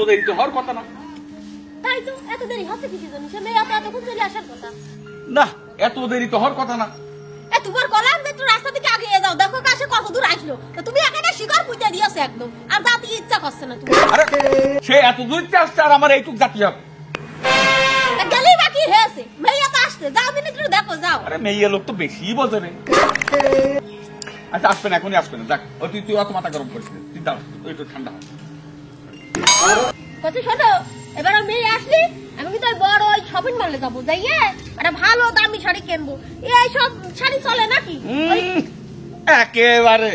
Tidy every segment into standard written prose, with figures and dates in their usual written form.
দেরি তো হওয়ার কথা না। তাই তো এত দেরি হচ্ছে কিছু জানি সে মেয়ে এতক্ষণ চলে আসার কথা না, এত দেরি তো হওয়ার কথা না। তোমার গলাম যে একটু রাস্তা থেকে আগে যাও, দেখো কাছে কত দূর আসলো। তুমি এখানে শিকার পুঁতে দিয়েছো একদম, আর যাতে ইচ্ছা করছে না তুমি। আরে সে এত দূর আসছে আর আমার এইটুক জাতি হবে গেলেই বাকি হয়েছে, মেয়ে তো আসছে, যাও দিন একটু দেখো যাও। আরে মেয়ে লোক তো বেশি বোঝে রে। আচ্ছা আসবে না, এখনই আসবে না, যাক তুই অত মাথা গরম করিস না, তুই দাঁড়া একটু ঠান্ডা হয়। কথা শোনো, এবার মেয়ে আসলি আমি কিন্তু বড় ওই শপিং মলে যাবো, যাইয়ে একটা ভালো দামি শাড়ি কিনবো। এই সব শাড়ি চলে নাকি? একেবারে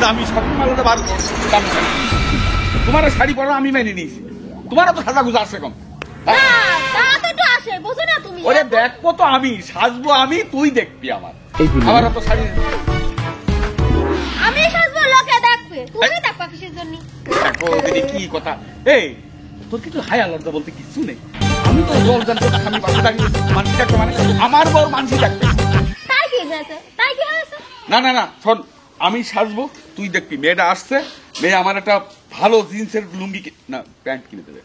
দামি শপিং মলে দামি শাড়ি। তোমার শাড়ি পরা আমি মেনে নিয়েছি, তোমারও তো সাজা গুজা আছে কম। ওরে দেখবো তো আমি, সাজবো আমি, তুই দেখবি আমার। আমার তো শাড়ি আমি সাজবো, লোকে দেখবে, তুমি দেখবা কিসের জন্য? দেখো কি কথা, এই তোর কিছু হায়া লজ্জা বলতে কিছু নেই। আমি তো জল জানতো আমি বাসা দাঁড়িয়ে মানুষ দেখবে, মানে আমার বড় মানুষ দেখবে। তাই কি হয়েছে? তাই কি হয়েছে? না না না শোন, আমি সাজবো, তুই দেখবি। মেয়েটা আসছে, মেয়ে আমার একটা ভালো জিন্সের লুঙ্গি না প্যান্ট কিনে দেবে,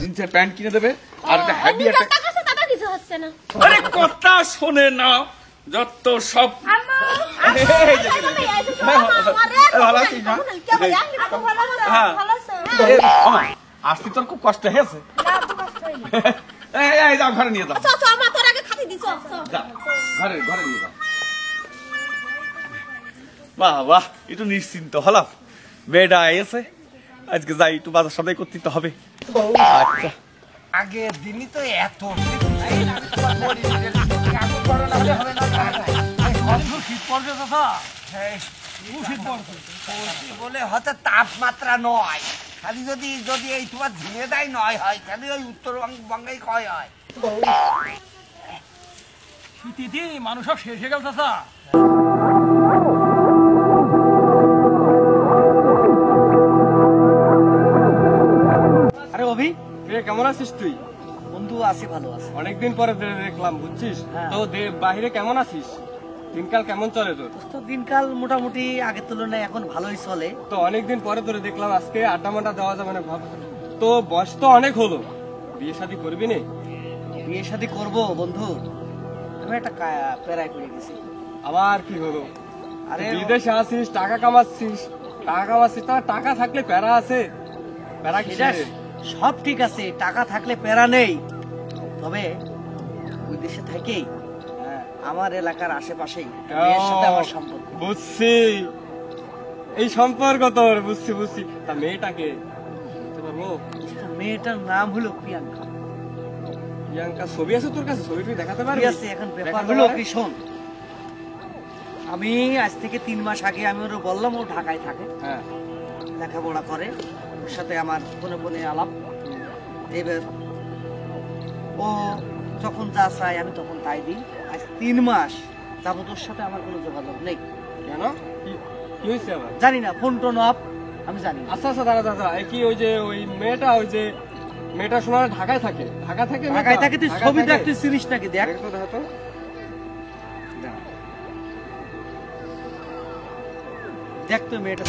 জিন্সের প্যান্ট কিনে দেবে, আর একটা হ্যাভি একটা কিছু হচ্ছে না। আরে কথা শোনে না যত সব। আসতে তোর খুব কষ্ট হয়েছে, যাও ঘরে নিয়ে যাও, ঘরে ঘরে নিয়ে যাও। বাহ বাহ, একটু নিশ্চিন্ত হলাম, মেয়েটা এসে আজকে যাই একটু বাজার সদাই করতে তো হবে। আচ্ছা আগের দিনই তো এত বলে হয়তো তাপমাত্রা নয়, খালি যদি যদি এই তোমার ঝিঙে দেয় নয় হয়, খালি ওই উত্তরবঙ্গেই ক্ষয় হয়। শীতে মানুষ সব শেষ হয়ে গেল চাচা। আরে অভি, কেমন আছিস তুই? বন্ধু আছি, ভালো আছি। অনেকদিন পরে দেখলাম, বুঝছিস তো বাহিরে কেমন আছিস? দিনকাল কেমন চলে তোর? তো দিনকাল মোটামুটি আগের তুলনায় এখন ভালোই চলে। তো অনেকদিন পরে তোরে দেখলাম, আজকে আড্ডা মাড্ডা দেওয়া যাবে না ভাব। তো বয়স তো অনেক হলো, বিয়ে শাদী করবি না? বিয়ে শাদী করবো বন্ধু, আমি একটা প্যারায় পড়ে গেছি। আবার কি হলো? আরে বিদেশে আছিস, টাকা কামাচ্ছিস, তার টাকা থাকলে প্যারা আছে? প্যারা কি? সব ঠিক আছে, টাকা থাকলে প্যারা নেই, তবে ওই দেশে থেকেই আমার এলাকার আশেপাশেই মেয়ের সাথে আমার সম্পর্ক। বুঝছি, এই সম্পর্ক তোর, বুঝছি বুঝছি। তা মেয়েটাকে মেয়েটার নাম হলো প্রিয়াঙ্কা। প্রিয়াঙ্কা ছবি আছে তোর কাছে? ছবি তুই দেখাতে পারবি? আছে। এখন ব্যাপার হলো কি, শোন, আমি আজ থেকে 3 মাস আগে আমি ওর বললাম, ও ঢাকায় থাকে, হ্যাঁ লেখাপড়া করে, ওর সাথে আমার ফোনে ফোনে আলাপ। এবার ও যখন যা চায় আমি তখন তাই দিই। আজ 3 মাস যাবত ওর সাথে আমার কোনো যোগাযোগ নেই। কেন? কি হয়েছে আবার? জানি না, ফোন টোন অফ, আমি জানি। আচ্ছা আচ্ছা, দাদা দাদা, কি ওই যে ওই মেয়েটা, ওই যে মেয়েটা শোনা ঢাকায় থাকে? ঢাকায় থাকে? তুই ছবি দেখ, তুই চিনিস নাকি? দেখ তো, দেখো তো, দেখ তো মেয়েটা।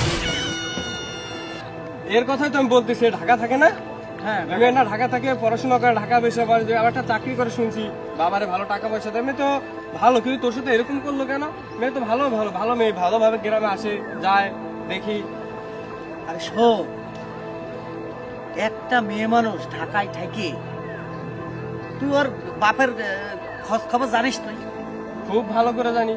এর কথাই তো আমি বলতেছি, ঢাকা থাকে না? হ্যাঁ, মেয়ে না ঢাকা থাকে, পড়াশোনা করে, ঢাকা বেশি, আবার একটা চাকরি করে শুনছি, বাবারে ভালো টাকা পয়সা দেয়। মেয়ে তো ভালো, কিন্তু তোর সাথে এরকম করলো কেন? মেয়ে তো ভালো ভালো ভালো মেয়ে, ভালোভাবে গ্রামে আসে যায়, দেখি। আরে শোন, একটা মেয়ে মানুষ ঢাকায় থাকে, তুই ওর বাপের খোঁজ খবর জানিস? তুই খুব ভালো করে জানি।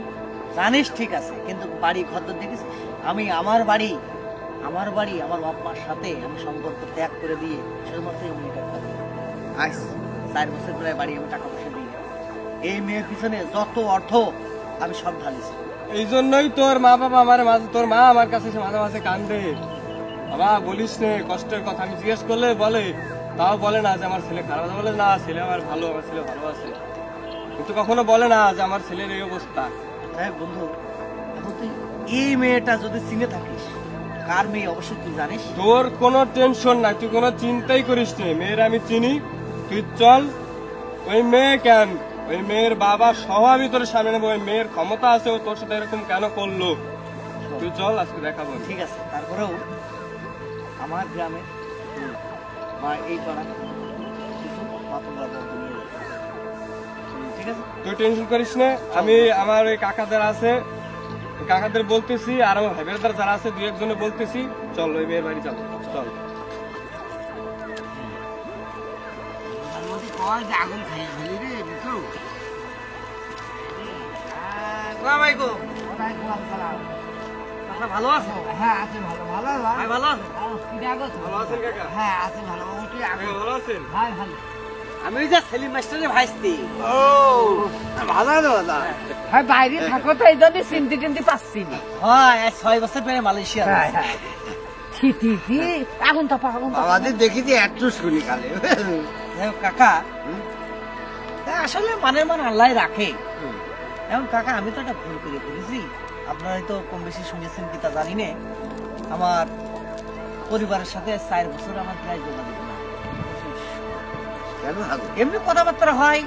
জানিস, ঠিক আছে, কিন্তু বাড়ি ঘর দেখিস? আমি আমার বাড়ি আমার বাপ মার সাথে আমি সম্পর্ক ত্যাগ করে দিয়ে শুধুমাত্র এই মেয়েটার কাছে আজ 4 বছর প্রায় বাড়ি আমি টাকা পয়সা দিই। এই মেয়ের পিছনে যত অর্থ আমি সব ঢালিছি। এই জন্যই তোর মা বাবা আমার মাঝে, তোর মা আমার কাছে মাঝে মাঝে কান্দে। বাবা বলিস নে কষ্টের কথা, আমি জিজ্ঞেস করলে বলে, তাও বলে না যে আমার ছেলে খারাপ, বলে না ছেলে আমার ভালো, আমার ছেলে ভালো আছে, কিন্তু কখনো বলে না যে আমার ছেলের এই অবস্থা। হ্যাঁ বন্ধু, এখন তুই এই মেয়েটা যদি চিনে থাকিস, কার মেয়ে অবশ্যই তুই জানিস। তোর কোনো টেনশন নাই, তুই কোনো চিন্তাই করিস নে, মেয়ের আমি চিনি। তুই চল, ওই মেয়ে কেন, ওই মেয়ের বাবা সহ আমি তোর সামনে নেবো। ওই মেয়ের ক্ষমতা আছে, ও তোর সাথে এরকম কেন করলো? তুই চল, আজকে দেখাবো। ঠিক আছে, তারপরেও আমার গ্রামে মা এই পাড়া কিছু মা তোমরা বলতে নিয়ে যাবে। ঠিক আছে? তুই টেনশন করিস না, আমি আমার ওই কাকাদের আছে, ওই কাকাদের বলতেছি, আর আমার ভাইবের যারা আছে দুই একজনে বলতেছি, চল ওই মেয়ের বাড়ি যাবো, চল। আগুন খাইয়ে ফেলি রে বুঝছো? আসসালামাইকুম। কাকা ভালো আছো? হ্যাঁ আছে ভালো ভালো ভাই ভালো আছো? ভালো আছেন কাকা? হ্যাঁ আছে ভালো ওকে কাকা ভালো আছেন? হ্যাঁ ভালো আমি ওই যে সেলিম মাস্টারের ভাইস্তি। ও ভালো দাদা হ্যাঁ বাইরে থাকো তো এই জন্য চিনতে টিনতে পাচ্ছি না হ্যাঁ 6 বছর পরে মালয়েশিয়া হ্যাঁ হ্যাঁ ঠিকই কি আগুন তো আগুন আমাদের দেখি যে একটু শুনি কালে যাই হোক কাকা, তা আসলে মানের মান আল্লাহ রাখে। এখন কাকা আমি তো একটা ভুল করে ফেলেছি, আপনারা তো কম বেশি শুনেছেন কি তা জানি না, আমার পরিবারের সাথে 4 বছর আমার প্রায় যোগাযোগ না। কেন হাগো? এমনি কথাবার্তা হয়,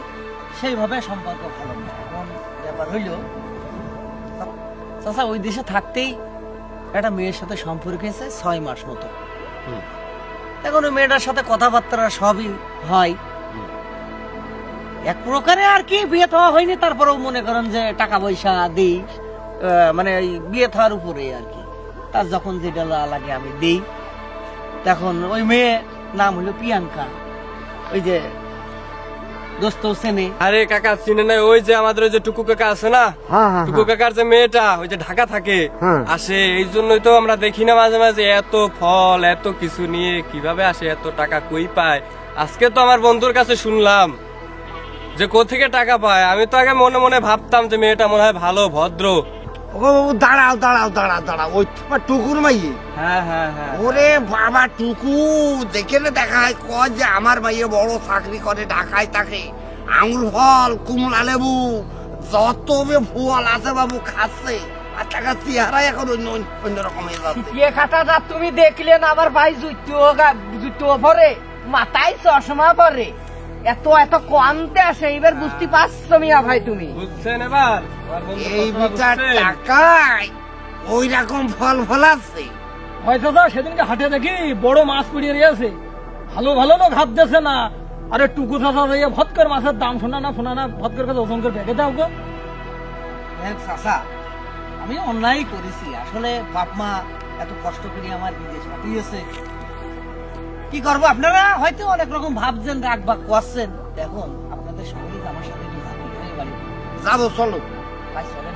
সেইভাবে সম্পর্ক ভালো না। এখন ব্যাপার হইল চাচা ওই দেশে থাকতেই একটা মেয়ের সাথে সম্পর্ক হয়েছে 6 মাস মতো। এখন ওই মেয়েটার সাথে কথাবার্তা সবই হয়, এক প্রকারে আর কি বিয়ে থাওয়া হয়নি, তারপরেও মনে করেন যে টাকা পয়সা দিই, মানে ওই বিয়ে থাওয়ার উপরে আর কি, তার যখন যেটা লাগে আমি দিই। তখন ওই মেয়ে নাম হলো প্রিয়াঙ্কা, ওই যে দোস্ত চেনে। আরে কাকা চিনে নাই, ওই যে আমাদের ওই যে টুকু কাকা আছে না, টুকু কাকার যে মেয়েটা ওই যে ঢাকা থাকে আসে, এই জন্যই তো আমরা দেখি না মাঝে মাঝে এত ফল এত কিছু নিয়ে কিভাবে আসে, এত টাকা কই পায়। আজকে তো আমার বন্ধুর কাছে শুনলাম যে কোথেকে টাকা পায়। আমি তো আগে মনে মনে ভাবতাম যে মেয়েটা মনে হয় ভালো ভদ্র। ও বাবু দাঁড়াও দাঁড়াও দাঁড়াও দাঁড়াও, ওই তোমার টুকুর মাইয়ে? হ্যাঁ হ্যাঁ হ্যাঁ। ওরে বাবা টুকু দেখে না দেখা হয় কয় যে আমার মাইয়ে বড় চাকরি করে ঢাকায় থাকে, আঙুর ফল কুমড়া লেবু যত ফল আছে বাবু খাচ্ছে, আর টাকা চেহারাই এখন অন্যরকম হয়ে যাচ্ছে। কে খাটাটা তুমি দেখলে না আমার ভাই জুতো ভরে মাথায় চশমা পরে এত এত কমতে আসে, এবার বুঝতে পারছো মিয়া ভাই তুমি? বুঝছেন এবার আমার বন্ধুর এই কথা বিচার বুঝছেন? টাকায় ওই রকম ফল ফলাচ্ছে। হয়তো তো সেদিনকে হাটে দেখি বড় মাছ পুড়িয়ে রয়েছে, ভালো ভালো লোক হাত দিয়েছে না, আরে টুকু চাষা দিয়ে ভৎকর মাছের দাম শোনা না ফোনা না, ভৎকর কাছে ওজন করে ভেঙে দাও গো। চাচা আমি অন্যায় করেছি, আসলে বাপ মা এত কষ্ট করে আমার বিদেশ পাঠিয়েছে, কি করবো? আপনারা হয়তো অনেক রকম ভাবছেন, রাগ বাগ করছেন, দেখুন আপনাদের সঙ্গে আমার সাথে একটু যাবেন, এই বাড়ি যাবো চলো ভাই চলেন।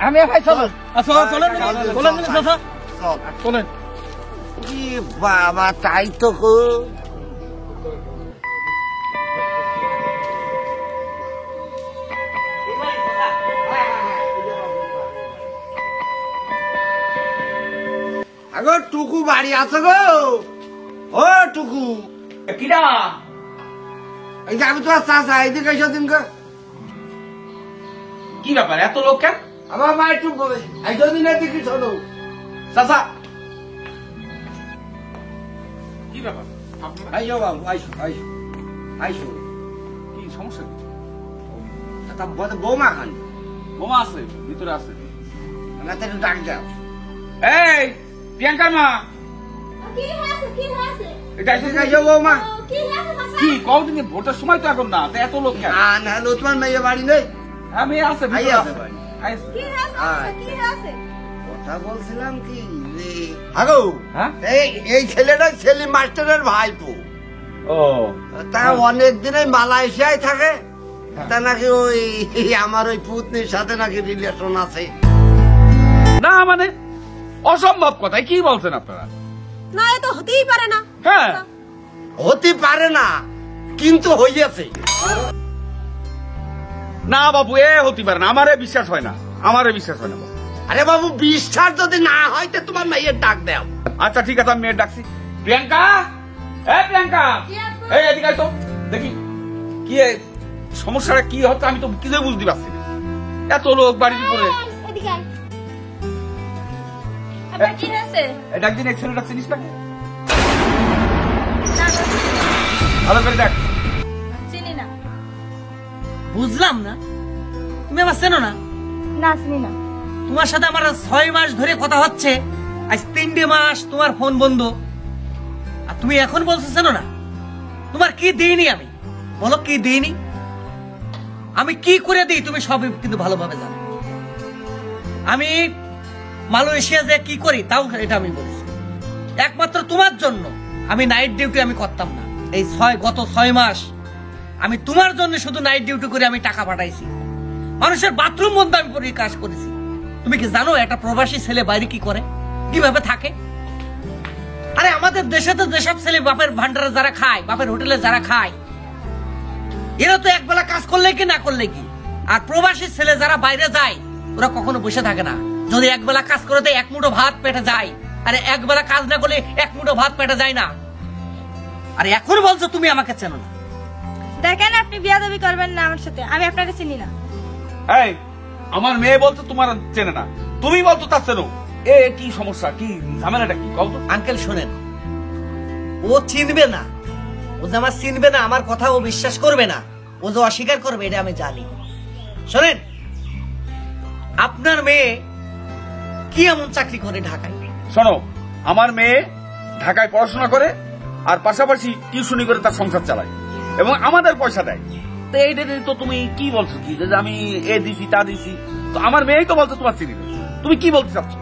আমি ভাই চলো আচ্ছা চলেন চলেন চাষা চল। চলেন। কি বাবা তাই তো গো। আগো টুকু বাড়ি আছে গো? ও টুকু কিরা এই যে আমি তোমার চাষা এদিকে এসো দিন গো। কি ব্যাপার এত লোক কেন? আমার মা একটু এই দিন এদিকে শোনো। চাচা কি ব্যাপার আপনারা? আইসো বাবু আইসো আইসো আইসো। কি সমস্যা কি? তা বৌমা খান বোমা আছে ভিতরে আছে। না তো একটু ডাক দাও। এই প্রিয়াঙ্কার মা, কি হয়েছে কি হয়েছে এটা এদিকে এসো বৌমা। কি হয়েছে চাচা? কি কদিনে ভোটের সময় তো এখন না, তো এত লোক কেন? না না হলো তোমার মেয়ে বাড়ি নেই? আমি আছে আই ভিতরে আছে আছে। বাড়ি। আইছে। কি হয়েছে চাচা? কি হয়েছে? কথা বলছিলাম কি যে আগো হ্যাঁ? এই ছেলেটা সেলিম মাস্টারের ভাইপো, ও তা অনেক দিনে মালয়েশিয়ায় থাকে, তা নাকি ওই আমার ওই পুতনির সাথে নাকি রিলেশন আছে। না মানে অসম্ভব কথা, কি বলছেন আপনারা? না এ তো হতেই পারে না। হ্যাঁ হতে পারে না কিন্তু হইয়াছে। না বাবু এ হতে পারে না, আমারে বিশ্বাস হয় না, আমারে বিশ্বাস হয় না বাবু। আরে বাবু বিশ্বাস যদি না হয় তো তোমার মেয়ের ডাক দাও। আচ্ছা ঠিক আছে আমি মেয়ের ডাকছি। প্রিয়াঙ্কা, এ প্রিয়াঙ্কা, কি আপু? এই এদিকে আয় তো দেখি কি সমস্যাটা কি হচ্ছে, আমি তো কিছুই বুঝতে পারছি না, এত লোক বাড়ির উপরে। এদিকে আয়। আপনার কি হয়েছে? এটা একদিন এক ছেলেটা চিনিস না? না, ভালো করে দেখ। চিনি না। বুঝলাম না, তুমি আমার চেনো না? না চিনি না। তোমার সাথে আমার 6 মাস ধরে কথা হচ্ছে, আজ 3টে মাস তোমার ফোন বন্ধ, আর তুমি এখন বলছো চেনো না? তোমার কি দিইনি আমি? বলো কি দিইনি? আমি কি করে দিই তুমি সবই কিন্তু ভালোভাবে জানো। আমি মালয়েশিয়া যে কি করি তাও এটা আমি বলেছি। একমাত্র তোমার জন্য আমি নাইট ডিউটি আমি করতাম না। এই গত 6 মাস আমি তোমার জন্য শুধু নাইট ডিউটি করে আমি টাকা পাঠাইছি। মানুষের বাথরুম বন্ধ আমি পরে কাজ করেছি। তুমি কি জানো একটা প্রবাসী ছেলে বাইরে কি করে, কিভাবে থাকে? আরে আমাদের দেশে তো যেসব ছেলে বাপের ভান্ডারে যারা খায়, বাপের হোটেলে যারা খায়, এরা তো একবেলা কাজ করলে কি না করলে কি। আর প্রবাসী ছেলে যারা বাইরে যায় ওরা কখনো বসে থাকে না। যদি একবেলা কাজ করে দেয় 1 মুঠো ভাত পেটে যায়, আরে একবেলা কাজ না করলে 1 মুঠো ভাত পেটে যায় না। আরে এখন বলছো তুমি আমাকে চেনো না। দেখেন আপনি বিয়াদবি করবেন না আমার সাথে, আমি আপনাকে চিনি না। এই আমার মেয়ে বলতো তোমার চেনে না, তুমি বলতো তার চেনো। এ কি সমস্যা, কি ঝামেলাটা কি কও তো? আঙ্কেল শোনেন, ও চিনবে না, ও যে আমার চিনবে না, আমার কথা ও বিশ্বাস করবে না, ও যে অস্বীকার করবে এটা আমি জানি। শোনেন, আপনার মেয়ে কি এমন চাকরি করে ঢাকায়? শোনো, আমার মেয়ে ঢাকায় পড়াশোনা করে আর পাশাপাশি টিউশনি করে তার সংসার চালায় এবং আমাদের পয়সা দেয়। তো এইটা তো তুমি কি বলছো কি যে আমি এ দিছি তা দিছি? তো আমার মেয়েই তো বলছো তোমার চিনি না। তুমি কি বলতে চাচ্ছ?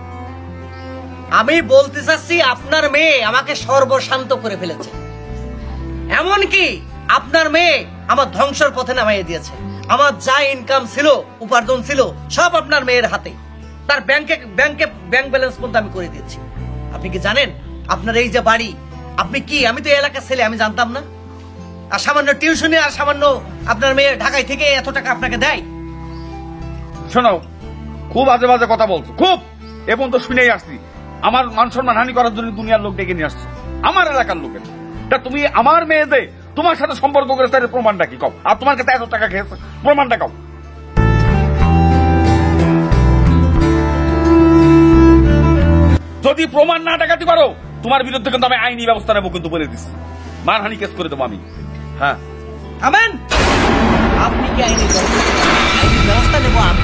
আমি বলতে চাচ্ছি আপনার মেয়ে আমাকে সর্বশান্ত করে ফেলেছে। এমনকি আপনার মেয়ে আমার ধ্বংসের পথে নামাইয়ে দিয়েছে। আমার যা ইনকাম ছিল, উপার্জন ছিল, সব আপনার মেয়ের হাতে। তার ব্যাংক ব্যালেন্স পর্যন্ত আমি করে দিয়েছি। আপনি কি জানেন আপনার এই যে বাড়ি, আপনি কি, আমি তো এলাকার ছেলে, আমি জানতাম না। আর সামান্য টিউশনে আর সামান্য আপনার মেয়ে ঢাকায় থেকে এত টাকা আপনাকে দেয়। শোনো, খুব আজে বাজে কথা বলছো, খুব এবং তো শুনেই আসছি। আমার মান সম্মান হানি করার জন্য দুনিয়ার লোক ডেকে নিয়ে আসছো, আমার এলাকার লোকের। তা তুমি আমার মেয়ে যে তোমার সাথে সম্পর্ক করে তার প্রমাণটা কি কও? আর তোমার কাছে এত টাকা খেয়েছে, প্রমাণটা কও। যদি প্রমাণ না দেখাতে পারো তোমার বিরুদ্ধে কিন্তু আমি আইনি ব্যবস্থা নেবো, কিন্তু বলে দিচ্ছি, মানহানি কেস করে দেবো আমি। হ্যাঁ, আমেন। আপনি কি আইনি ব্যবস্থা নেবো? আমি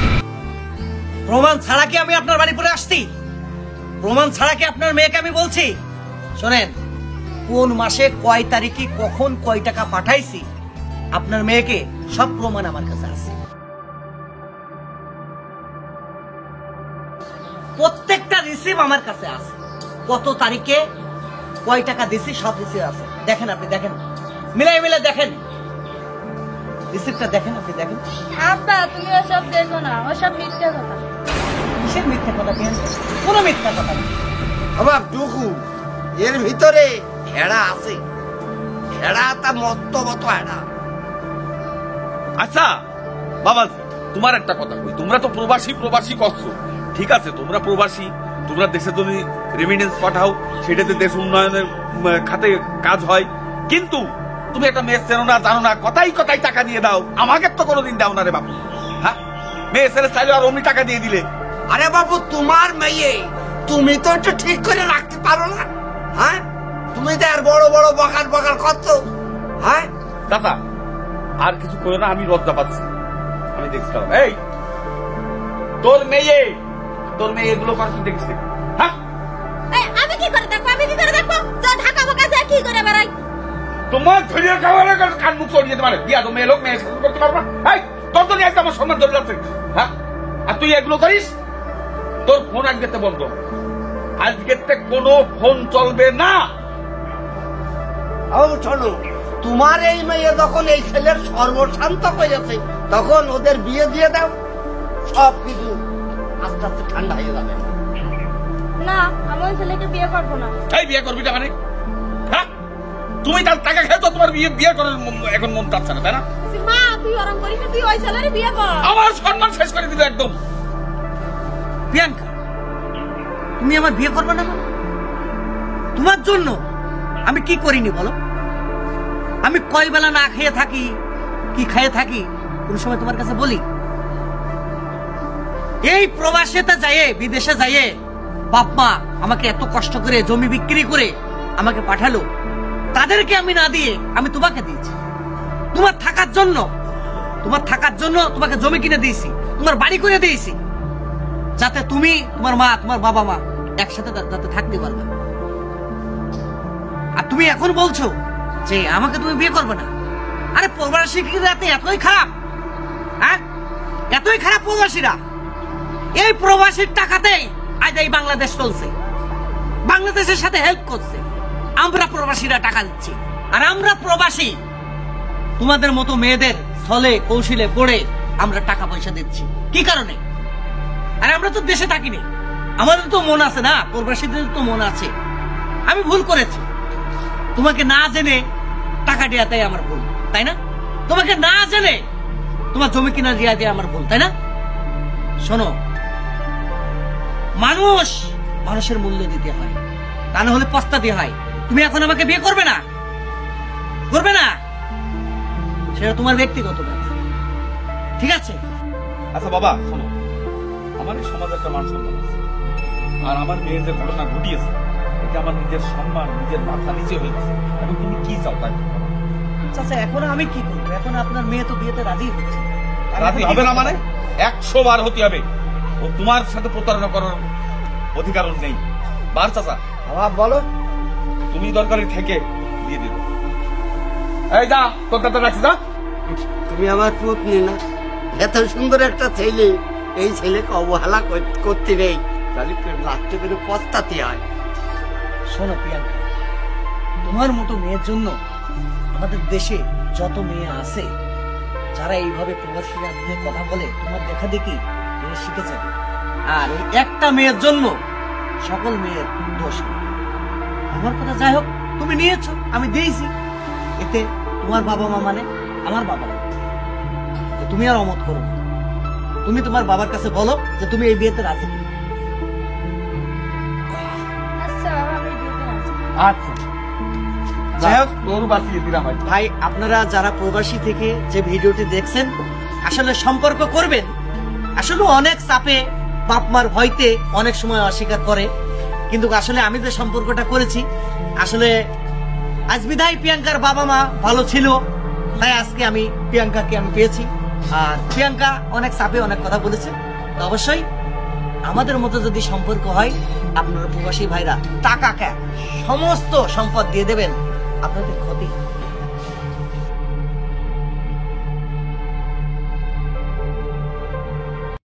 প্রমাণ ছাড়া কি আমি আপনার বাড়ি পরে আসছি? প্রমাণ ছাড়া কি আপনার মেয়েকে আমি বলছি? শোনেন, কোন মাসে কয় তারিখে কখন কয় টাকা পাঠাইছি আপনার মেয়েকে সব প্রমাণ আমার কাছে আছে। প্রত্যেকটা রিসিভ আমার কাছে আছে। কত তারিখে কয় টাকা দিছি সব রিসিভ আছে। দেখেন, আপনি দেখেন, মিলাই মিলাই দেখেন, রিসিভটা দেখেন, আপনি দেখেন। আব্বা তুমি ওসব দেখো না, ওসব মিথ্যে কথা। কিসের মিথ্যা কথা? কোনো মিথ্যা কথা না। অবাব টুকু, এর ভিতরে হেড়া আছে, হেড়া তা মত হেড়া। আচ্ছা বাবা, তোমার একটা কথা কই, তোমরা তো প্রবাসী প্রবাসী করছো, ঠিক আছে, তোমরা প্রবাসী, তোমরা দেশে তুমি রেমিটেন্স পাঠাও, সেটাতে দেশ উন্নয়নের খাতে কাজ হয়, কিন্তু তুমি একটা মেয়ে চেনো না, জানো না, কথাই কথাই টাকা দিয়ে দাও। আমাকে তো কোনোদিন দাও না রে বাপু। হ্যাঁ, মেয়ে ছেলে চাইলে আর অমনি টাকা দিয়ে দিলে। আরে বাবু, তোমার মেয়ে, তুমি তো একটু ঠিক করে রাখতে পারো না? হ্যাঁ, তুমি তো আর বড় বড় বকার বকার করছো। হ্যাঁ দাদা, আর কিছু করো না, আমি লজ্জা পাচ্ছি, আমি দেখছিলাম। এই তোর মেয়ে এগুলো করে তুই দেখিস? হ্যাঁ, আমি কি করে দেখবো? আমি কি করে দেখবো? যা ঢাকা বাকা যায় কি করে বেড়াই? তোমার ধরিয়ে খাওয়ার কান মুখ চড়িয়ে যেতে পারে, বিয়া তো মেয়ে লোক, মেয়ে শাসন করতে পারবো না। এই তোর তো আজকে আমার সম্মান ধরে যাচ্ছে। হ্যাঁ, আর তুই এগুলো করিস? তোর ফোন আজকে বন্ধ, আজকে কোনো ফোন চলবে না। ও শোনো, তোমার এই মেয়ে যখন এই ছেলের সর্বশান্ত হয়েছে, তখন ওদের বিয়ে দিয়ে দাও, সব কিছু আস্তে আস্তে ঠান্ডা হয়ে যাবে। না, আমি ওই ছেলেকে বিয়ে করবো না। এই বিয়ে করবি না মানে? হ্যাঁ, তুমি তার টাকা খেয়ে তো তোমার বিয়ে করার এখন মন চাচ্ছে না, তাই না? মা তুই ওরম করিস না, তুই ওই ছেলের বিয়ে কর। আমার সম্মান শেষ করে দিল একদম। প্রিয়াঙ্কা, তুমি আমার বিয়ে করবে না? তোমার জন্য আমি কি করিনি বলো? আমি কয় বেলা না খেয়ে থাকি, কি খেয়ে থাকি, কোন সময় তোমার কাছে বলি? এই প্রবাসেতে যাইয়ে, বিদেশে যাইয়ে বাপ মা আমাকে এত কষ্ট করে জমি বিক্রি করে আমাকে পাঠালো, তাদেরকে আমি না দিয়ে আমি তোমাকে দিয়েছি। তোমার থাকার জন্য তোমাকে জমি কিনে দিয়েছি, তোমার বাড়ি করে দিয়েছি, যাতে তুমি, তোমার মা, তোমার বাবা মা একসাথে যাতে থাকতে পারবে। আর তুমি এখন বলছো যে আমাকে তুমি বিয়ে করবে না? আরে প্রবাসীরা এতই খারাপ, হ্যাঁ এতই খারাপ প্রবাসীরা। এই প্রবাসীর টাকাতেই আজ এই বাংলাদেশ চলছে, বাংলাদেশের সাথে হেল্প করছে। আমরা প্রবাসীরা টাকা দিচ্ছি, আর আমরা প্রবাসী তোমাদের মতো মেয়েদের ছলে কৌশলে পড়ে আমরা টাকা পয়সা দিচ্ছি। কি কারণে? আরে আমরা তো দেশে থাকিনি, আমাদের তো মন আছে না, প্রবাসীদের তো মন আছে। আমি ভুল করেছি, তোমাকে না জেনে টাকা দেওয়াটাই আমার ভুল, তাই না? তোমাকে না জেনে তোমার জমি কিনা দেওয়াটাই আমার ভুল, তাই না? শোনো, মানুষের মূল্য দিতে হয়, তা না হলে পস্তাতে হয়। তুমি এখন আমাকে বিয়ে করবে না, করবে না, সেটা তোমার ব্যক্তিগত ব্যাপার, ঠিক আছে? আচ্ছা বাবা শোনো, আমার এই সমাজে একটা মান সম্মান আছে, আর আমার মেয়ের যে ঘটনা ঘটিয়েছে এটা আমার নিজের সম্মান, নিজের মাথা নিচে হয়ে গেছে। এখন তুমি কি চাও তাই বলো। আচ্ছা এখন আমি কি করবো? এখন আপনার মেয়ে তো বিয়েতে রাজি হচ্ছে। রাজি হবে না মানে 100 বার হতে হবে। ও তোমার সাথে প্রতারণা করার অধিকার ওর নেই। বার চাচা বাবা বলো। তুমি দরকারি থেকে দিয়ে দিবে। এই যা তোর কথা রাখছি, যা। তুমি আমার পত্নী না? এত সুন্দর একটা ছেলে, এই ছেলেকে অবহেলা করতে নেই, তাহলে লাস্টে করে পস্তাতে হয়। শোনো প্রিয়াঙ্কা, তোমার মতো মেয়ের জন্য আমাদের দেশে যত মেয়ে আছে যারা এইভাবে প্রবাসীরা নিয়ে কথা বলে, তোমার দেখা দেখি এরা শিখে যাবে। আর এই একটা মেয়ের জন্য সকল মেয়ের দোষ নেই। আমার কথা যাই হোক, তুমি নিয়েছো, আমি দিয়েছি, এতে তোমার বাবা মা মানে আমার বাবা মা। তো তুমি আর অমত করো না, তুমি তোমার বাবার কাছে বলো যে তুমি এই বিয়েতে রাজি। আচ্ছা বাবা, আমি বিয়েতে রাজি। আচ্ছা যাই হোক, তোর বাঁচিয়ে দিলাম। ভাই, আপনারা যারা প্রবাসী থেকে যে ভিডিওটি দেখছেন, আসলে সম্পর্ক করবেন, আসলে অনেক চাপে বাপ মার ভয়তে অনেক সময় অস্বীকার করে, কিন্তু আসলে আমি যে সম্পর্কটা করেছি, আসলে আজ বিধায় প্রিয়াঙ্কার বাবা মা ভালো ছিল, তাই আজকে আমি প্রিয়াঙ্কাকে আমি পেয়েছি। আর প্রিয়াঙ্কা অনেক চাপে অনেক কথা বলেছে। তো অবশ্যই আমাদের মতো যদি সম্পর্ক হয়, আপনারা প্রবাসী ভাইরা টাকা সমস্ত সম্পদ দিয়ে দেবেন, আপনাদের ক্ষতি